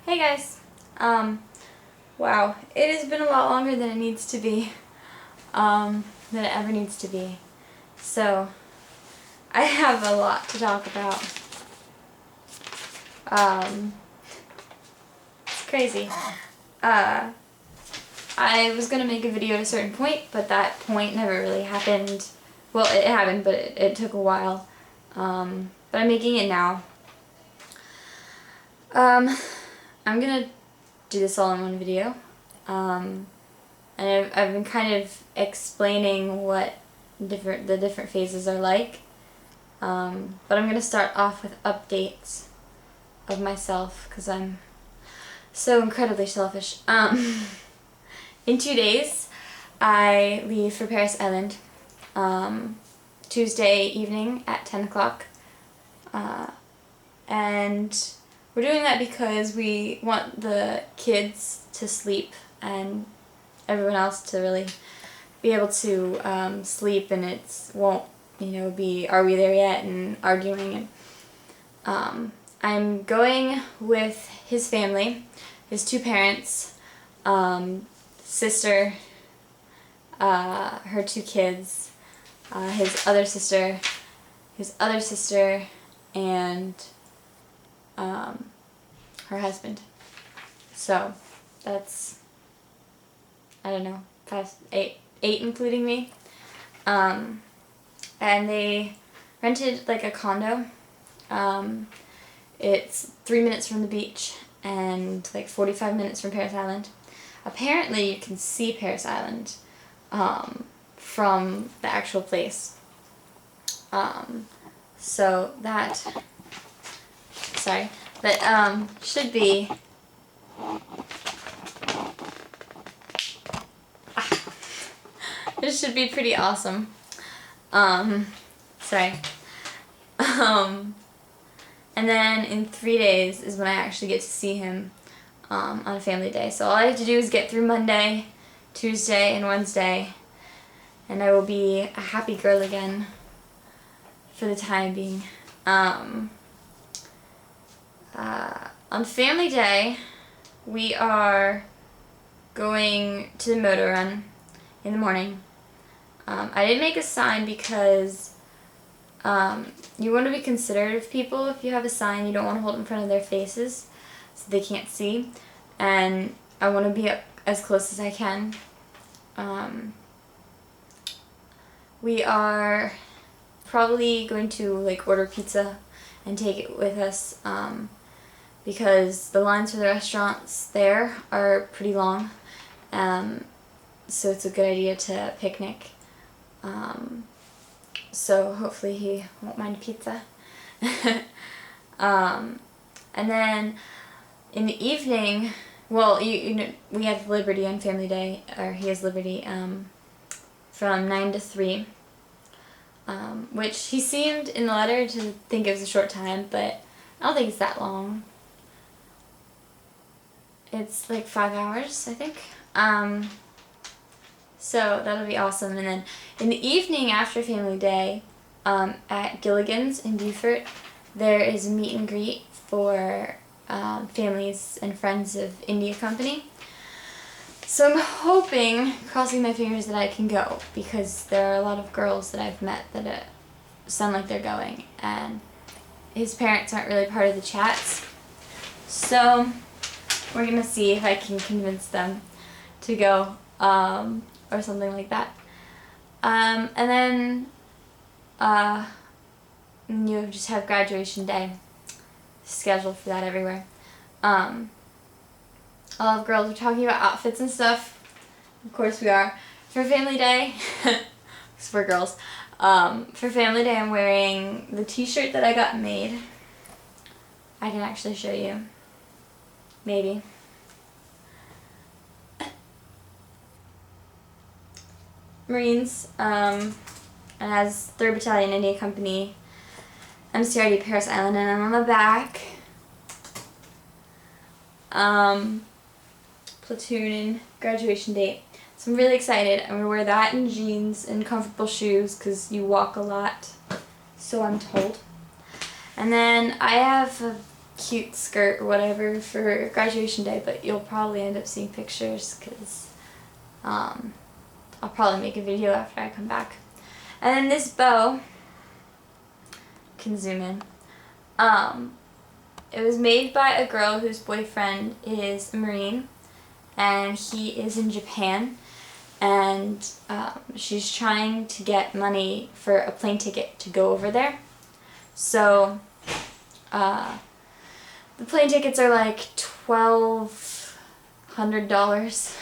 Hey guys. Wow, it has been a lot longer than it needs to be. Than it ever needs to be. So, I have a lot to talk about. It's crazy. I was gonna make a video at a certain point, but that point never really happened. Well, it happened, but it took a while. But I'm making it now. I'm gonna do this all in one video. And I've been kind of explaining what the different phases are like. But I'm gonna start off with updates of myself because I'm so incredibly selfish. In 2 days, I leave for Paris Island. Tuesday evening at 10 o'clock. And we're doing that because we want the kids to sleep and everyone else to really be able to sleep, and it won't, be are we there yet and arguing. And I'm going with his family, his two parents, sister, her two kids, his other sister, and her husband. So that's, I don't know, 8 including me. And they rented like a condo. It's 3 minutes from the beach and like 45 minutes from Paris Island. Apparently you can see Paris Island from the actual place. So that, should be, this should be pretty awesome. And then in 3 days is when I actually get to see him on a family day. So all I have to do is get through Monday, Tuesday, and Wednesday, and I will be a happy girl again for the time being. On family day, we are going to the motor run in the morning. I didn't make a sign because you want to be considerate of people. If you have a sign, you don't want to hold it in front of their faces so they can't see. And I want to be up as close as I can. We are probably going to order pizza and take it with us because the lines for the restaurants there are pretty long. So it's a good idea to picnic. So hopefully he won't mind pizza. And then in the evening, well, we have Liberty on Family Day, or he has Liberty, from 9 to 3, which he seemed in the letter to think it was a short time, but I don't think it's that long. It's like 5 hours, I think. So that'll be awesome. And then in the evening after Family Day, at Gilligan's in Beaufort, there is a meet and greet for families and friends of India Company. So I'm hoping, crossing my fingers, that I can go, because there are a lot of girls that I've met that sound like they're going, and his parents aren't really part of the chats. So we're gonna see if I can convince them to go, or something like that. And then you just have graduation day scheduled for that everywhere. A lot of girls are talking about outfits and stuff. Of course we are. For Family Day, it's for girls. For Family Day, I'm wearing the t-shirt that I got made. I can actually show you. Maybe. Marines, and has 3rd Battalion India Company, MCRD Paris Island, and I'm on the back. Platoon and graduation date. So I'm really excited. I'm going to wear that and jeans and comfortable shoes because you walk a lot, so I'm told. And then I have cute skirt or whatever for graduation day, but you'll probably end up seeing pictures because I'll probably make a video after I come back. And then this bow, can zoom in, it was made by a girl whose boyfriend is a Marine, and he is in Japan, and she's trying to get money for a plane ticket to go over there. So the plane tickets are like $1,200.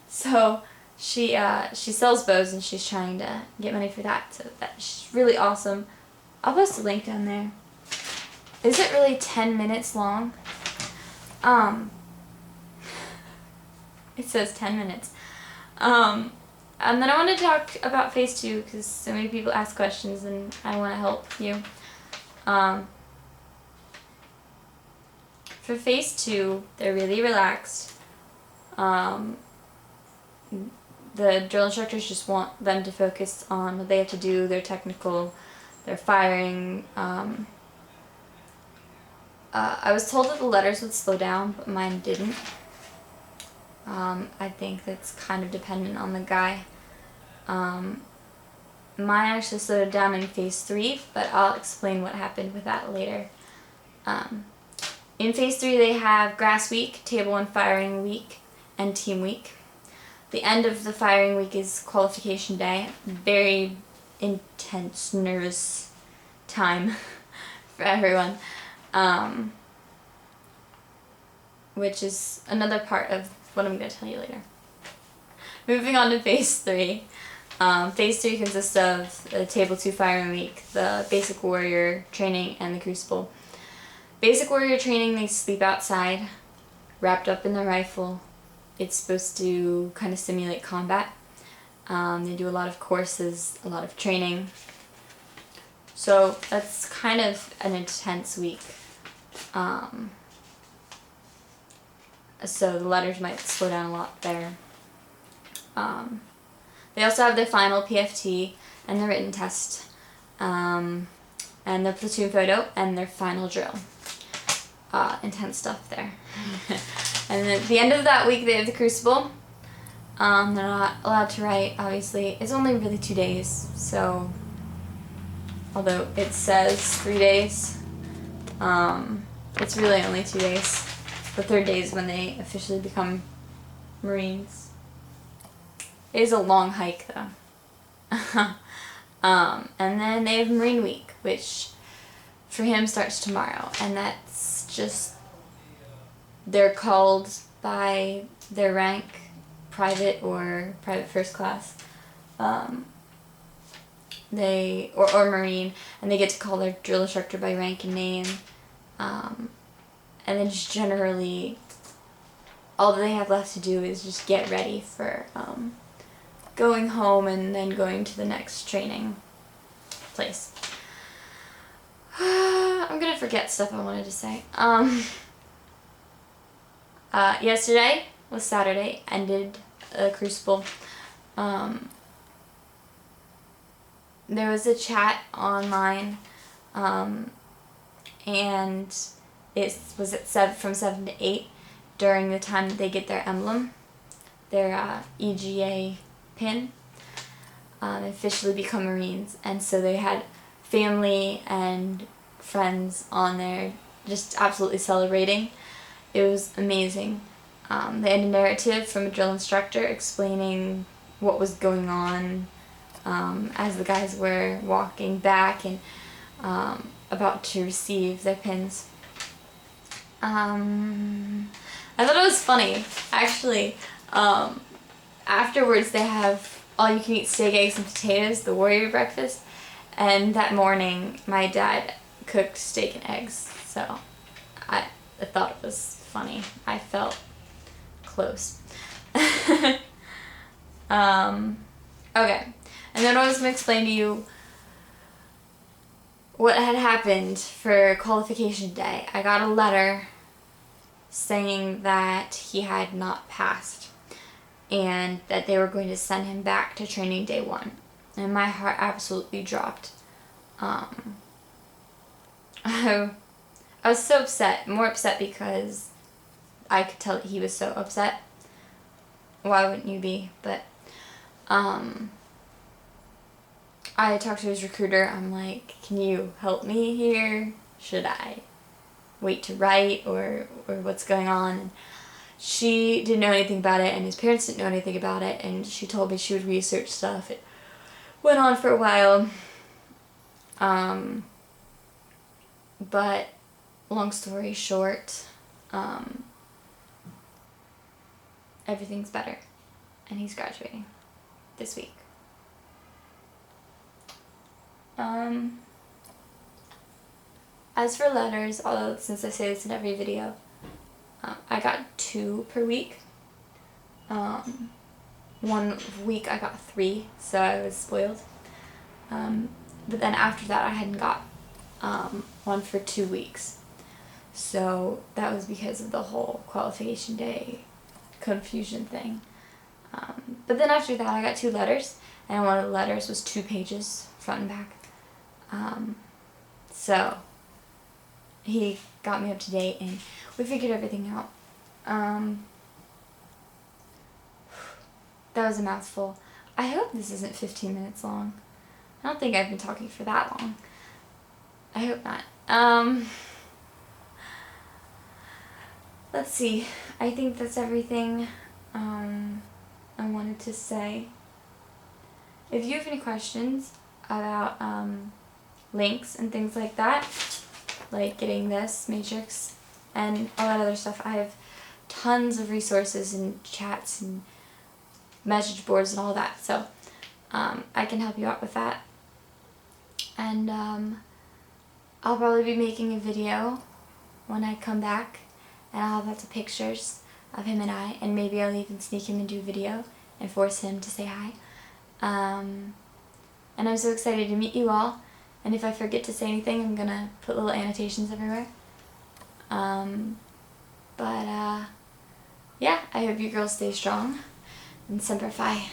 So she sells bows, and she's trying to get money for that. So that's really awesome. I'll post a link down there. Is it really 10 minutes long? It says 10 minutes. And then I want to talk about phase 2 because so many people ask questions and I want to help you. For phase 2, they're really relaxed. The drill instructors just want them to focus on what they have to do, their technical, their firing. I was told that the letters would slow down, but mine didn't. I think that's kind of dependent on the guy. Mine actually slowed down in phase 3, but I'll explain what happened with that later. In phase 3 they have grass week, table and firing week, and team week. The end of the firing week is qualification day. Very intense, nervous time for everyone. Which is another part of what I'm going to tell you later. Moving on to phase 3. Phase 3 consists of the Table 2 firing week, the basic warrior training, and the crucible. Basic warrior training, they sleep outside, wrapped up in their rifle. It's supposed to kind of simulate combat. They do a lot of courses, a lot of training. So that's kind of an intense week. So the letters might slow down a lot there. They also have their final PFT and the written test, and their platoon photo and their final drill. Intense stuff there. And then at the end of that week they have the crucible. They're not allowed to write, obviously. It's only really 2 days, so although it says 3 days, it's really only 2 days. The third day is when they officially become Marines. It is a long hike though. And then they have Marine Week, which for him starts tomorrow, and that's just, they're called by their rank, private or private first class, or Marine, and they get to call their drill instructor by rank and name, and then just generally all they have left to do is just get ready for going home and then going to the next training place. I'm gonna forget stuff I wanted to say. Yesterday was Saturday, ended a crucible. There was a chat online, and it was at from 7 to 8 during the time that they get their emblem, their EGA pin. They officially become Marines, and so they had family and friends on there just absolutely celebrating. It was amazing. They had a narrative from a drill instructor explaining what was going on as the guys were walking back and about to receive their pins. I thought it was funny, actually. Afterwards they have all-you-can-eat steak, eggs, and potatoes, the warrior breakfast, and that morning my dad cooked steak and eggs, so I thought it was funny. I felt close. Okay, and then I was going to explain to you what had happened for qualification day. I got a letter saying that he had not passed and that they were going to send him back to training day 1. And my heart absolutely dropped. I I was so upset, more upset because I could tell that he was so upset. Why wouldn't you be? But I talked to his recruiter. I'm like, can you help me here? Should I wait to write or what's going on? And she didn't know anything about it, and his parents didn't know anything about it, and she told me she would research stuff. It went on for a while. But long story short, everything's better, and he's graduating this week. As for letters, although since I say this in every video, I got 2 per week. 1 week I got 3, so I was spoiled. But then after that I hadn't got one for 2 weeks. So that was because of the whole qualification day confusion thing. But then after that I got 2 letters, and one of the letters was 2 pages, front and back. So he got me up to date, and we figured everything out. That was a mouthful. I hope this isn't 15 minutes long. I don't think I've been talking for that long. I hope not. Let's see. I think that's everything I wanted to say. If you have any questions about links and things like that, like getting this matrix and all that other stuff, I have tons of resources and chats and message boards and all that, so I can help you out with that. And I'll probably be making a video when I come back, and I'll have lots of pictures of him and I, and maybe I'll even sneak him into a video and force him to say hi. And I'm so excited to meet you all, and if I forget to say anything, I'm gonna put little annotations everywhere. Yeah, I hope you girls stay strong, and Semper Fi.